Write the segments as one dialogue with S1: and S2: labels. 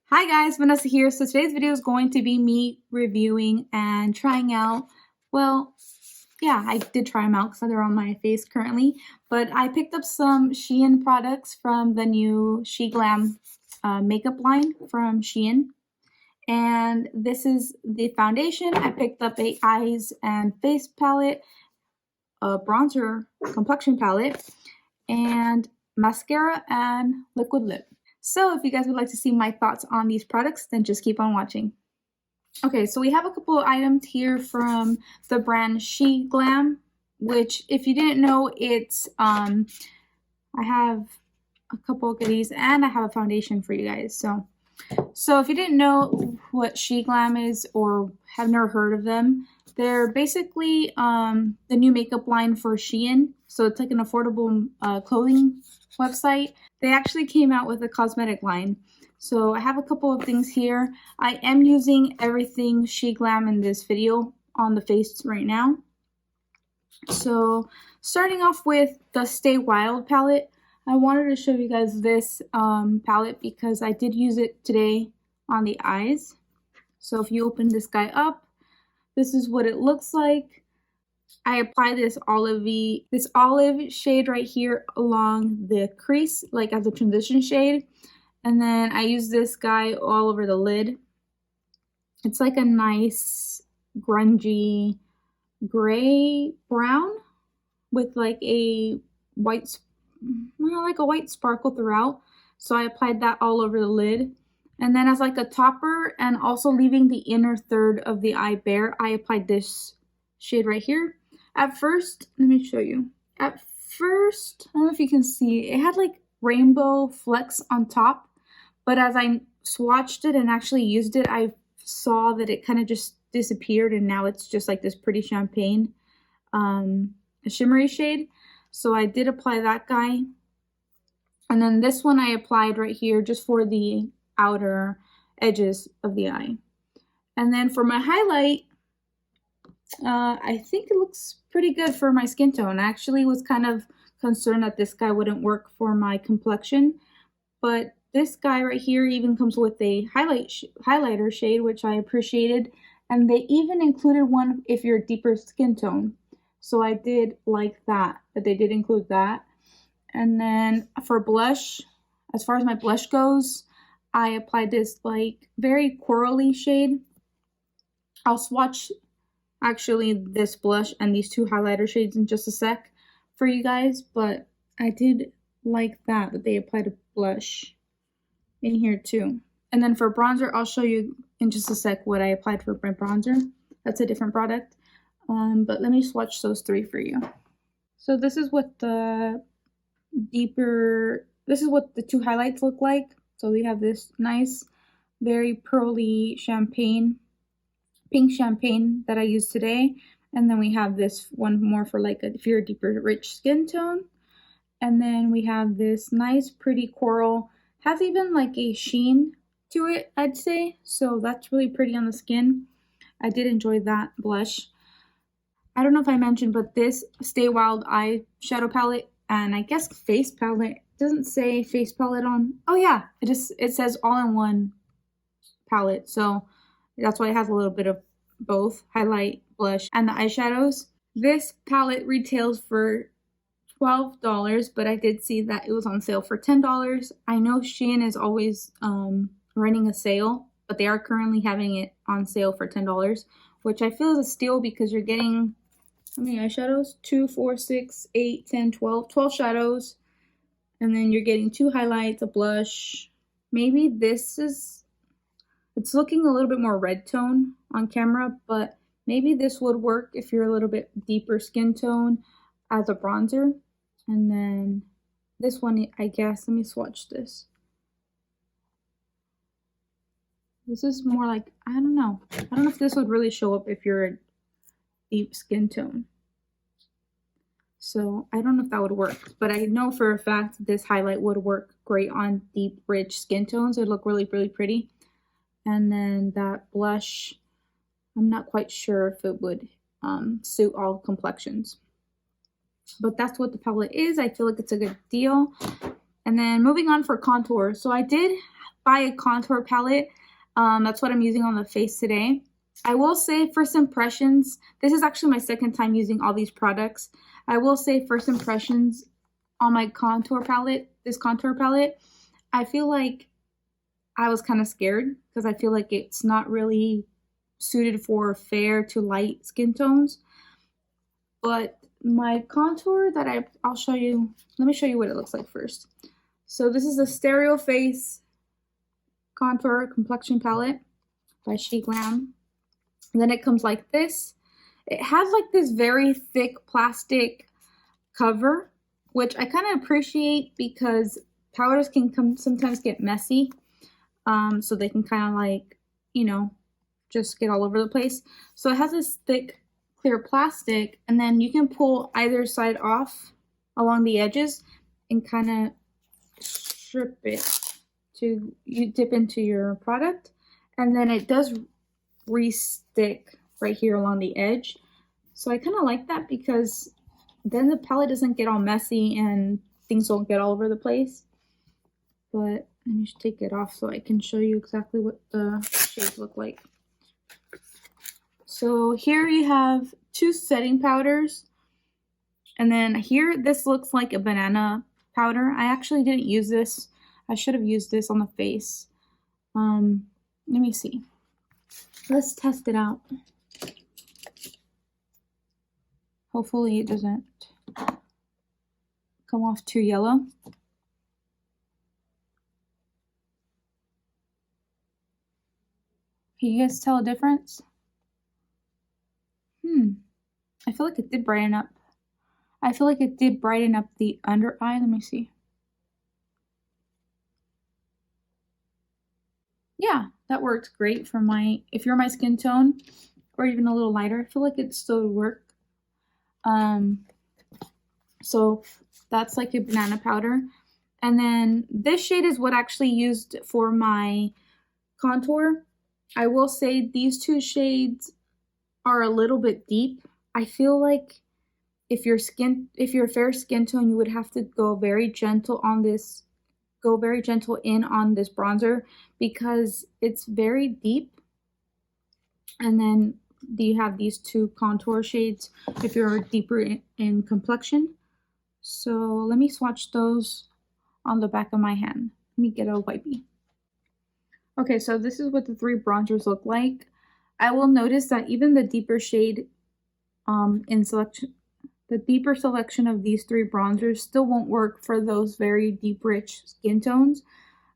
S1: Hi guys, Vanessa here. So today's video is going to be me reviewing and trying out, I did try them out because they're on my face currently, but I picked up some Shein products from the new Sheglam makeup line from Shein. And this is the foundation. I picked up a eyes and face palette, a bronzer complexion palette, and mascara and liquid lip. So if you guys would like to see my thoughts on these products, then just keep on watching. Okay, so we have a couple of items here from the brand Sheglam, which if you didn't know, it's I have a couple of goodies and I have a foundation for you guys. So if you didn't know what Sheglam is or have never heard of them, they're basically the new makeup line for Shein. So it's like an affordable clothing website. They actually came out with a cosmetic line. So I have a couple of things here. I am using everything Sheglam in this video on the face right now. So starting off with the Stay Wild palette, I wanted to show you guys this palette because I did use it today on the eyes. So if you open this guy up, this is what it looks like. I apply this olive shade right here along the crease, like as a transition shade. And then I use this guy all over the lid. It's like a nice grungy gray brown with like a white sparkle throughout. So I applied that all over the lid. And then as like a topper and also leaving the inner third of the eye bare, I applied this shade right here. At first, let me show you. At first, I don't know if you can see, it had like rainbow flecks on top, but as I swatched it and actually used it, I saw that it kind of just disappeared and now it's just like this pretty champagne shimmery shade. So I did apply that guy. And then this one I applied right here just for the outer edges of the eye. And then for my highlight, I think it looks pretty good for my skin tone. I actually was kind of concerned that this guy wouldn't work for my complexion, but this guy right here even comes with a highlighter shade, which I appreciated, and they even included one if you're a deeper skin tone. So I did like that they did include that. And then for blush, as far as my blush goes, I applied this like very corally shade. I'll swatch actually this blush and these two highlighter shades in just a sec for you guys, but I did like that they applied a blush in here too. And then for bronzer, I'll show you in just a sec what I applied for my bronzer. That's a different product, but let me swatch those three for you. So this is what the two highlights look like. So we have this nice very pearly pink champagne that I used today, and then we have this one more for like if you're a deeper rich skin tone, and then we have this nice pretty coral, has even like a sheen to it, I'd say, so that's really pretty on the skin. I did enjoy that blush. I don't know if I mentioned, but this Stay Wild eye shadow palette and I guess face palette, doesn't say face palette on, oh yeah, it says all-in-one palette, so that's why it has a little bit of both highlight, blush, and the eyeshadows. This palette retails for $12, but I did see that it was on sale for $10. I know Shein is always running a sale, but they are currently having it on sale for $10, which I feel is a steal because you're getting, how many eyeshadows? 2, 4, 6, 8, 10, 12. 12 shadows. And then you're getting 2 highlights, a blush. Maybe it's looking a little bit more red tone on camera, but maybe this would work if you're a little bit deeper skin tone as a bronzer. And then this one, I guess, let me swatch this. This is more like, I don't know if this would really show up if you're a deep skin tone. So I don't know if that would work, but I know for a fact this highlight would work great on deep, rich skin tones. It would look really, really pretty. And then that blush, I'm not quite sure if it would suit all complexions. But that's what the palette is. I feel like it's a good deal. And then moving on for contour. So I did buy a contour palette. That's what I'm using on the face today. I will say first impressions, this is actually my second time using all these products. I will say first impressions on my contour palette, this contour palette, I feel like I was kind of scared because I feel like it's not really suited for fair to light skin tones. But my contour that I'll show you, let me show you what it looks like first. So this is a Stereo Face Contour Complexion Palette by Sheglam. And then it comes like this. It has like this very thick plastic cover, which I kind of appreciate because powders can sometimes get messy. So they can kind of like, you know, just get all over the place. So it has this thick clear plastic, and then you can pull either side off along the edges and kind of strip it to you dip into your product, and then it does re-stick right here along the edge. So I kind of like that because then the palette doesn't get all messy and things don't get all over the place. But let me just take it off so I can show you exactly what the shades look like. So here you have 2 setting powders, and then here this looks like a banana powder. I actually didn't use this. I should have used this on the face. Let me see. Let's test it out. Hopefully it doesn't come off too yellow. Can you guys tell a difference? I feel like it did brighten up. I feel like it did brighten up the under eye. Let me see. Yeah, that worked great for my, if you're my skin tone or even a little lighter, I feel like it still would work. So that's like a banana powder. And then this shade is what I actually used for my contour. I will say these 2 shades are a little bit deep. I feel like if you're a fair skin tone, you would have to go very gentle on this, in on this bronzer because it's very deep. And then you have these 2 contour shades if you're deeper in complexion. So let me swatch those on the back of my hand. Let me get a wipey. Okay, so this is what the 3 bronzers look like. I will notice that even the deeper shade the deeper selection of these 3 bronzers still won't work for those very deep, rich skin tones.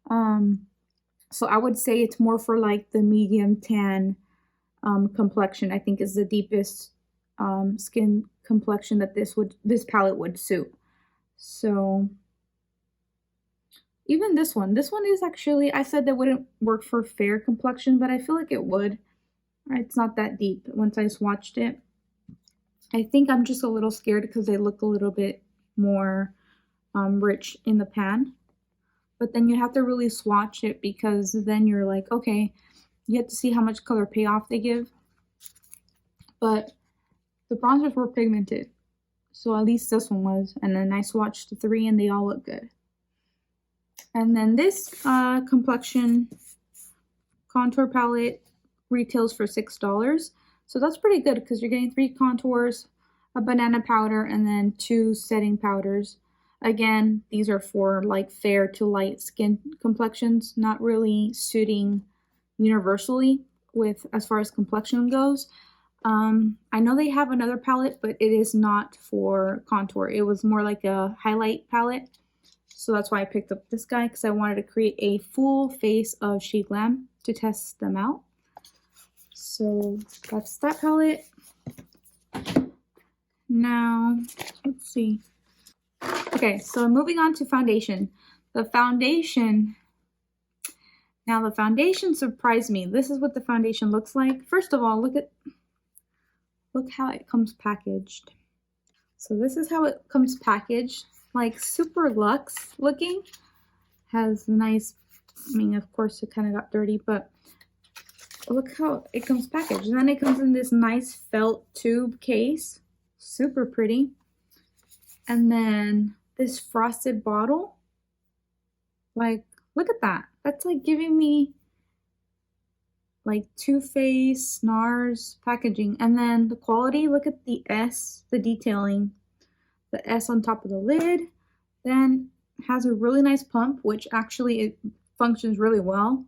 S1: So I would say it's more for like the medium tan complexion. I think is the deepest skin complexion that this palette would suit. So even this one is actually, I said that wouldn't work for fair complexion, but I feel like it would. It's not that deep once I swatched it. I think I'm just a little scared because they look a little bit more rich in the pan. But then you have to really swatch it because then you're like, okay, you have to see how much color payoff they give. But the bronzers were pigmented. So at least this one was. And then I swatched the 3 and they all look good. And then this complexion contour palette retails for $6. So that's pretty good because you're getting 3 contours, a banana powder, and then 2 setting powders. Again, these are for like fair to light skin complexions, not really suiting universally with as far as complexion goes. I know they have another palette, but it is not for contour. It was more like a highlight palette. So that's why I picked up this guy because I wanted to create a full face of Sheglam to test them out. So that's that palette. Now, let's see. Okay, so moving on to foundation. The foundation surprised me. This is what the foundation looks like. First of all, look how it comes packaged. So this is how it comes packaged, like super luxe looking. Has nice, I mean, of course it kind of got dirty, but look how it comes packaged. And then it comes in this nice felt tube case, super pretty. And then this frosted bottle, like, look at that. That's like giving me like Too Faced, NARS packaging. And then the quality, look at the S, the detailing. The S on top of the lid. Then has a really nice pump, which actually it functions really well.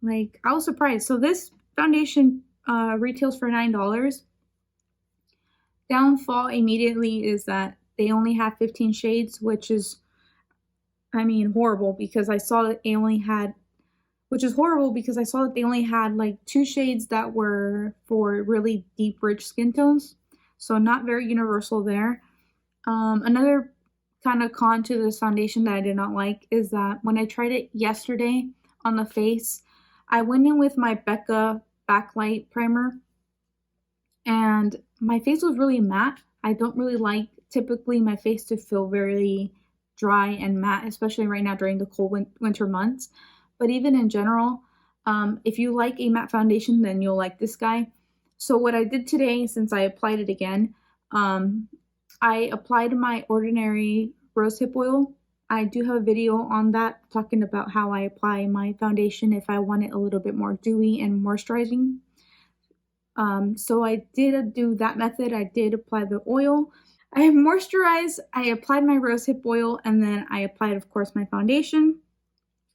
S1: Like, I was surprised. So this foundation retails for $9. Downfall immediately is that they only have 15 shades, which is, I mean, horrible because I saw that they only had, which is horrible because I saw that they only had like 2 shades that were for really deep, rich skin tones. So not very universal there. Another kind of con to this foundation that I did not like is that when I tried it yesterday on the face, I went in with my Becca backlight primer and my face was really matte. I don't really like typically my face to feel very dry and matte, especially right now during the cold winter months. But even in general, if you like a matte foundation, then you'll like this guy. So what I did today, since I applied it again, I applied my ordinary rosehip oil. I do have a video on that talking about how I apply my foundation if I want it a little bit more dewy and moisturizing. So I did do that method. I did apply the oil. I have moisturized, I applied my rosehip oil, and then I applied, of course, my foundation.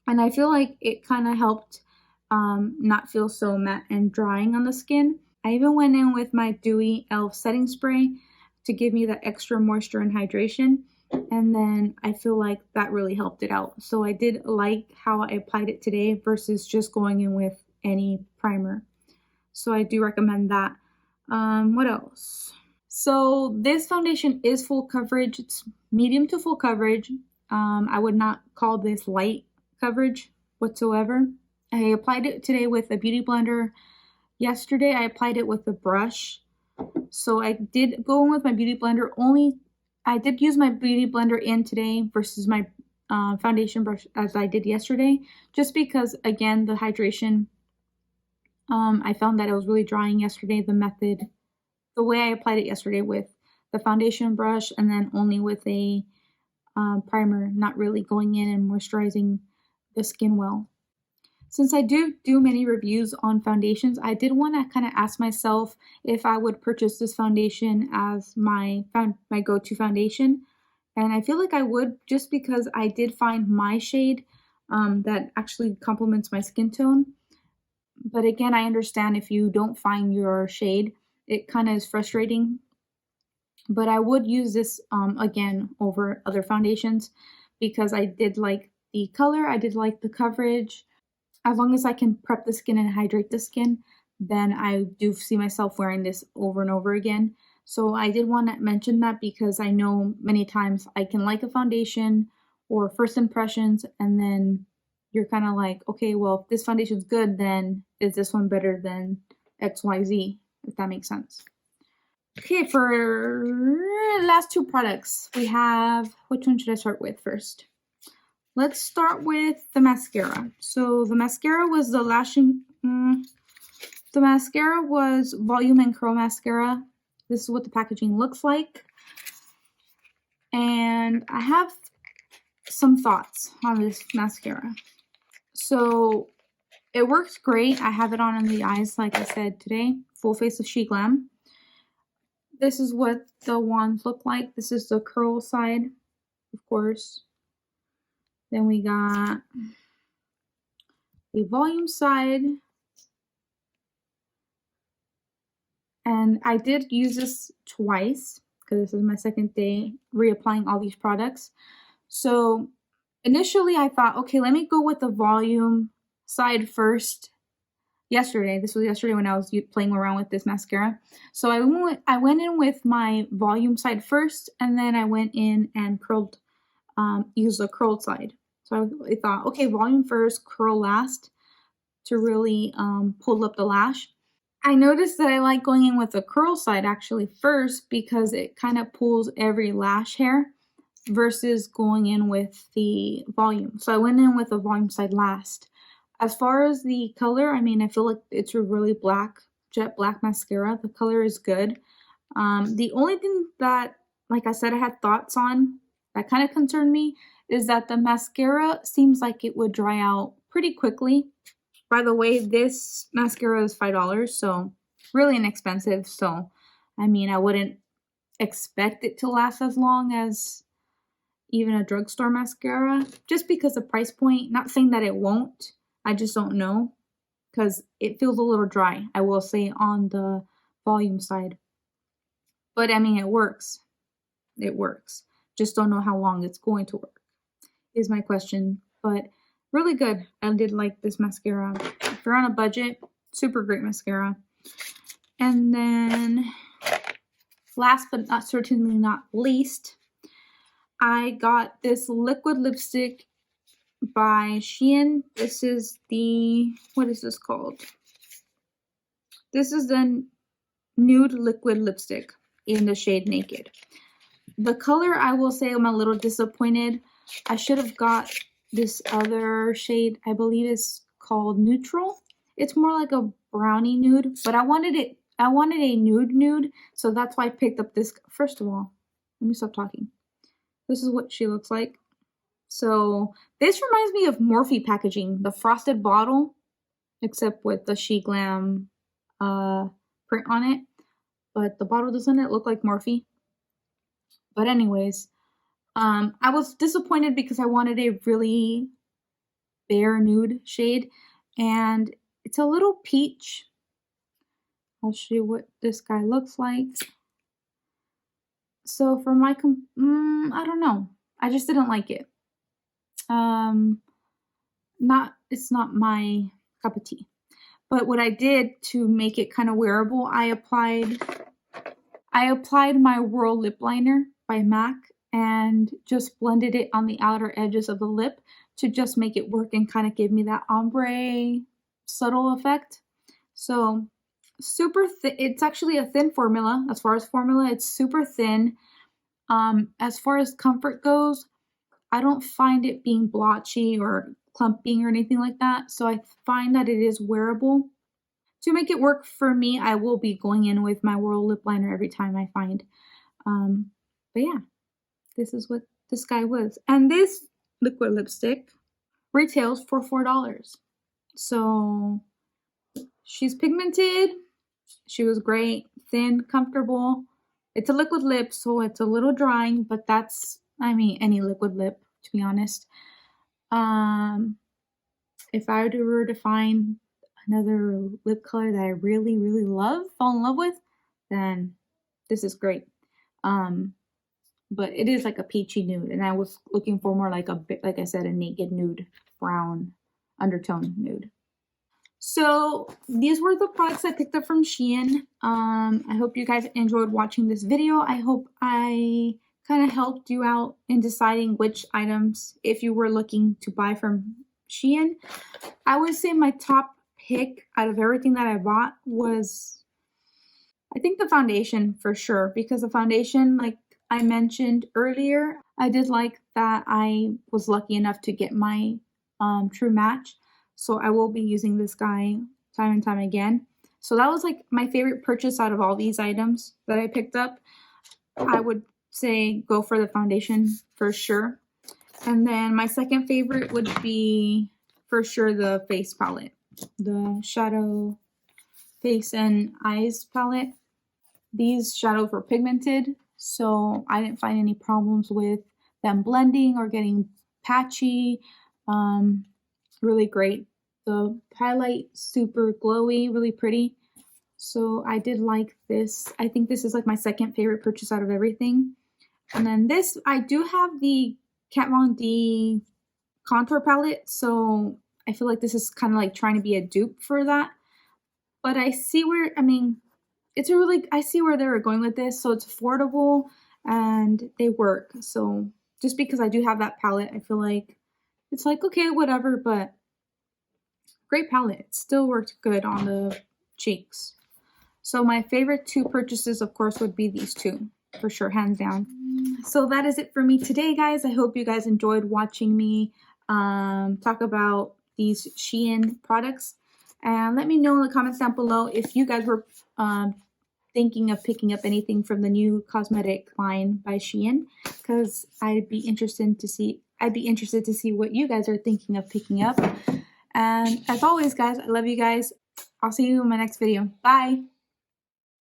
S1: And I feel like it kind of helped not feel so matte and drying on the skin. I even went in with my Dewy e.l.f. setting spray to give me that extra moisture and hydration. And then I feel like that really helped it out. So I did like how I applied it today versus just going in with any primer. So I do recommend that. What else? So this foundation is full coverage. It's medium to full coverage. I would not call this light coverage whatsoever. I applied it today with a beauty blender. Yesterday I applied it with a brush. So I did go in with my beauty blender. I did use my beauty blender in today versus my foundation brush as I did yesterday, just because again the hydration. I found that it was really drying yesterday. The way I applied it yesterday with the foundation brush and then only with a primer, not really going in and moisturizing the skin well. Since I do many reviews on foundations, I did want to kind of ask myself if I would purchase this foundation as my go-to foundation. And I feel like I would, just because I did find my shade that actually complements my skin tone. But again, I understand if you don't find your shade, it kind of is frustrating. But I would use this again over other foundations because I did like the color, I did like the coverage. As long as I can prep the skin and hydrate the skin, then I do see myself wearing this over and over again. So I did want to mention that because I know many times I can like a foundation or first impressions, and then you're kind of like, okay, well, if this foundation's good, then is this one better than XYZ, if that makes sense. Okay, for last 2 products, we have, which one should I start with first? Let's start with the mascara. So the mascara was the mascara was Volume and Curl Mascara. This is what the packaging looks like. And I have some thoughts on this mascara. So it works great. I have it on the eyes, like I said today. Full face of Sheglam. This is what the wands look like. This is the curl side, of course. Then we got the volume side. And I did use this twice because this is my second day reapplying all these products. So initially I thought, okay, let me go with the volume side first. This was yesterday when I was playing around with this mascara. So I went in with my volume side first, and then I went in and used the curled side. So I thought, okay, volume first, curl last to really pull up the lash. I noticed that I like going in with the curl side actually first because it kind of pulls every lash hair versus going in with the volume. So I went in with the volume side last. As far as the color, I mean, I feel like it's a really jet black mascara. The color is good. The only thing that, like I said, I had thoughts on that kind of concerned me is that the mascara seems like it would dry out pretty quickly. By the way, this mascara is $5, so really inexpensive. So, I mean, I wouldn't expect it to last as long as even a drugstore mascara, just because of price point. Not saying that it won't, I just don't know, because it feels a little dry, I will say, on the volume side. But I mean, it works. It works. Just don't know how long it's going to work, is my question. But really good. I did like this mascara. If you're on a budget, super great mascara. And then last but not certainly not least, I got this liquid lipstick by Shein. This is the, what is this called? This is the nude liquid lipstick in the shade Naked. The color, I will say I'm a little disappointed. I should have got this other shade, I believe is called Neutral. It's more like a brownie nude, but I wanted a nude, so that's why I picked up this. First of all, let me stop talking. This is what she looks like. So this reminds me of Morphe packaging, the frosted bottle, except with the Sheglam print on it. But the bottle, doesn't it look like Morphe? But anyways, I was disappointed because I wanted a really bare nude shade, and it's a little peach. I'll show you what this guy looks like. So for my, I don't know. I just didn't like it. It's not my cup of tea. But what I did to make it kind of wearable, I applied my Whirl lip liner by MAC and just blended it on the outer edges of the lip to just make it work and kind of give me that ombre subtle effect. So super thin. It's actually a thin formula. As far as formula, it's super thin. As far as comfort goes, I don't find it being blotchy or clumping or anything like that. So I find that it is wearable. To make it work for me, I will be going in with my Whirl lip liner every time I find. But yeah, this is what this guy was. And this liquid lipstick retails for $4. So she's pigmented. She was great, thin, comfortable. It's a liquid lip, so it's a little drying, but that's, I mean, any liquid lip, to be honest. If I were to find another lip color that I really, really love, fall in love with, then this is great. But it is like a peachy nude, and I was looking for more like like I said, a naked nude, brown undertone nude. So these were the products I picked up from Shein. I hope you guys enjoyed watching this video. I hope I kind of helped you out in deciding which items, if you were looking to buy from Shein. I would say my top pick out of everything that I bought was, I think, the foundation for sure, because the foundation, like I mentioned earlier, I did like that I was lucky enough to get my true match. So I will be using this guy time and time again. So that was like my favorite purchase out of all these items that I picked up. I would say go for the foundation for sure. And then my second favorite would be for sure the face palette. The shadow face and eyes palette. These shadows were pigmented, so I didn't find any problems with them blending or getting patchy. Really great. The highlight, super glowy, really pretty. So I did like this. I think this is like my second favorite purchase out of everything. And then this, I do have the Kat Von D contour palette, so I feel like this is kind of like trying to be a dupe for that. But I see where, I mean, I see where they were going with this. So it's affordable and they work. So just because I do have that palette, I feel like it's like, okay, whatever, but great palette. It still worked good on the cheeks. So my favorite two purchases, of course, would be these two, for sure, hands down. So that is it for me today, guys. I hope you guys enjoyed watching me talk about these Shein products. And let me know in the comments down below if you guys were thinking of picking up anything from the new cosmetic line by Shein, because I'd be interested to see I'd be interested to see what you guys are thinking of picking up. And as always, guys, I love you guys. I'll see you in my next video. Bye!